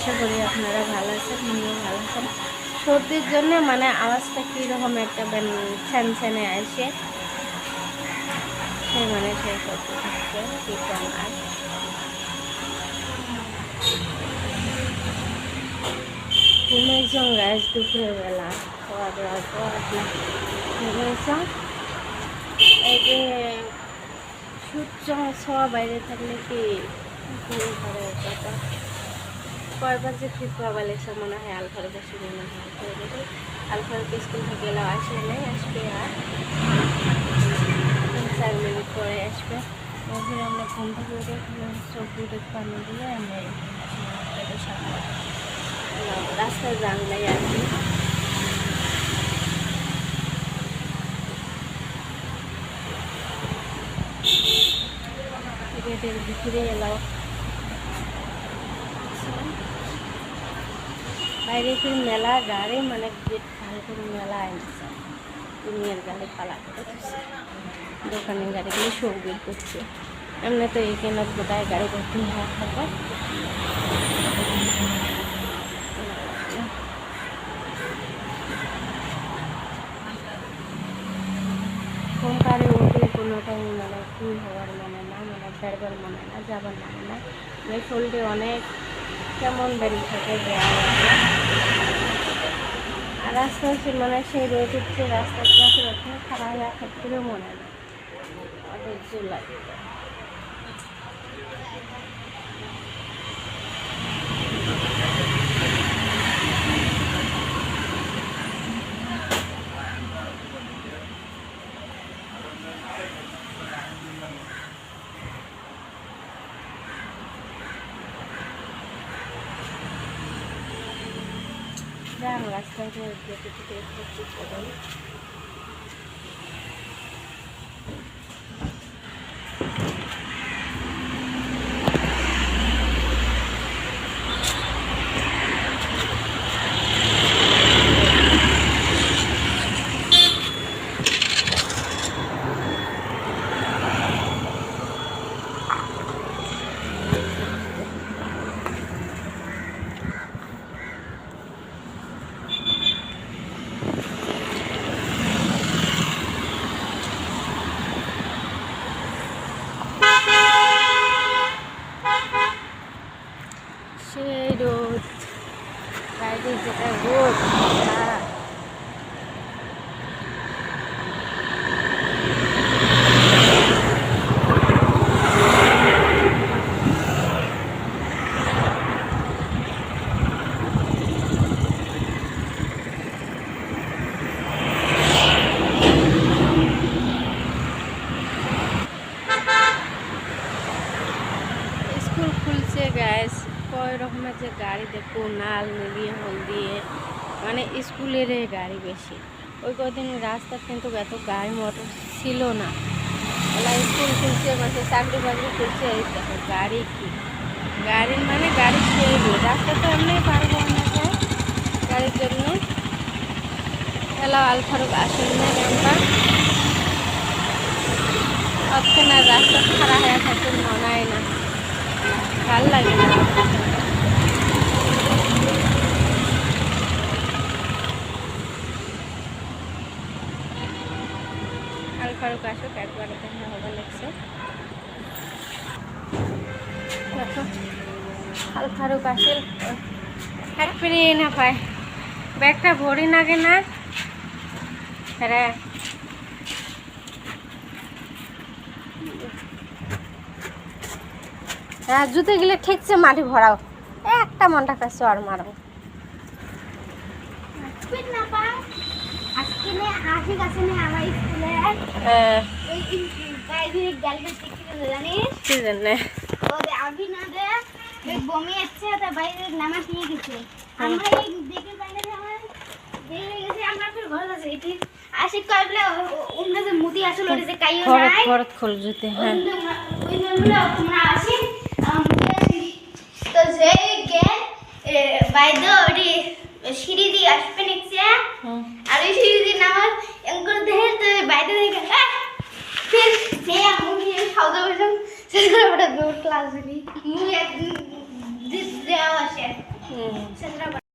আশা করি আপনারা ভালো আছেন, আমিও ভালো আছেন। সর্দির জন্য মানে আওয়াজটা কীরকম একটা ছ্যানছ্যানে আসে, সেই মানে সেই করতে থাকছে কী কম। আর ঘুমেছ গাছ দুপুরের বেলা খাওয়া দাওয়ার পর ঘুমেছ। এই যে সূর্য ছোঁয়া বাইরে থাকলে কি ঘুম ধরে কথা। কয়বার যে ফিরতে লেগছে মনে হয় আলফার বেশি মনে হয় আলফারকে স্কুল থেকে এলাম আসে নেই, আসবে আর 4 মিনিট পরে আসবে। ওখানে আমরা ঘুম থেকে উঠে চোখ দুটো পানি দিয়ে আমরা রাস্তায় জানলাই আর কি। গেটের ভিতরে এলাম, বাইরে ফির মেলা গাড়ি মানে গেট ভালো করে মেলা আনছে, দুনিয়ার গাড়ি পালা করে দোকানের গাড়িগুলো সব বের করছে। এমনি তো এখানে গোটায় গাড়ি ভর্তি হওয়া থাকে। কোনটারে উঠে কোনোটাই মানে কী হওয়ার মানে না, মানে বেরবার মনে না, যাবার মনে না। এই শরীরে অনেক কেমন বেরিয়ে থাকে আর রাস্তা হচ্ছে মানে সেই রোদ উঠছে, রাস্তার পাশে রাখে খারাপ হয়ে ক্ষেত্রেও মনে না, অধৈর্য লাগে। রাস্তায় যেতে থেকে একটু করুন। সেই রোদ বাইরে যেটা রোদ স্কুল খুলছে গ্যাস, কয় রকমের যে গাড়ি দেখো, নাল নীলিয়ে হলদিয়ে, মানে স্কুলের গাড়ি বেশি। ওই কদিন রাস্তা কিন্তু এত গাড়ি মোটর ছিল না। ওলা স্কুল খুলছে, মানে চাকরি বাকরি খুলছে, এই দেখো গাড়ি কি গাড়ির মানে গাড়ি সেই রাস্তা তো এমনি পারবো না যায় গাড়ির জন্য। এলাও আলফারুক আসেন না আমরা অতক্ষণ আর রাস্তা খারাপ হয়ে থাকতে মনে হয় না, ভাল লাগে না। আলফারুক আসুক একবার দেখা হবে লাগছে। আলফারুক আসে এক ফিরে না পায়, ব্যাগটা ভরি নাগে না রে। হ্যাঁ জুতে গেলে ঠিকছে মাটি ভরাও, একটা মনটা কাছে আর মারো। বমি হচ্ছে বাইরে নামাজ নিয়ে গেছে, আমরা দেখে বাইরে আমরা ঘর আছে এটি আশিক কইবলে উমনে যে মুদি আসলে ওরে যে কাইও নাই খরচ খোল জুতে। হ্যাঁ ওই নলে তোমরা আসি তো যে গে বাইরে ওরে সিঁড়ি দিয়ে আসবে নিচে আর ওই সিঁড়ি দিয়ে নামাজ এঙ্কর দেহে তো বাইরে দেখে ফির সে মুখে সাউদা বসে শেষ করে ওটা দৌড় ক্লাস দিই মুই এক দেওয়া আসে হুম। সেন্দ্রাপাড়া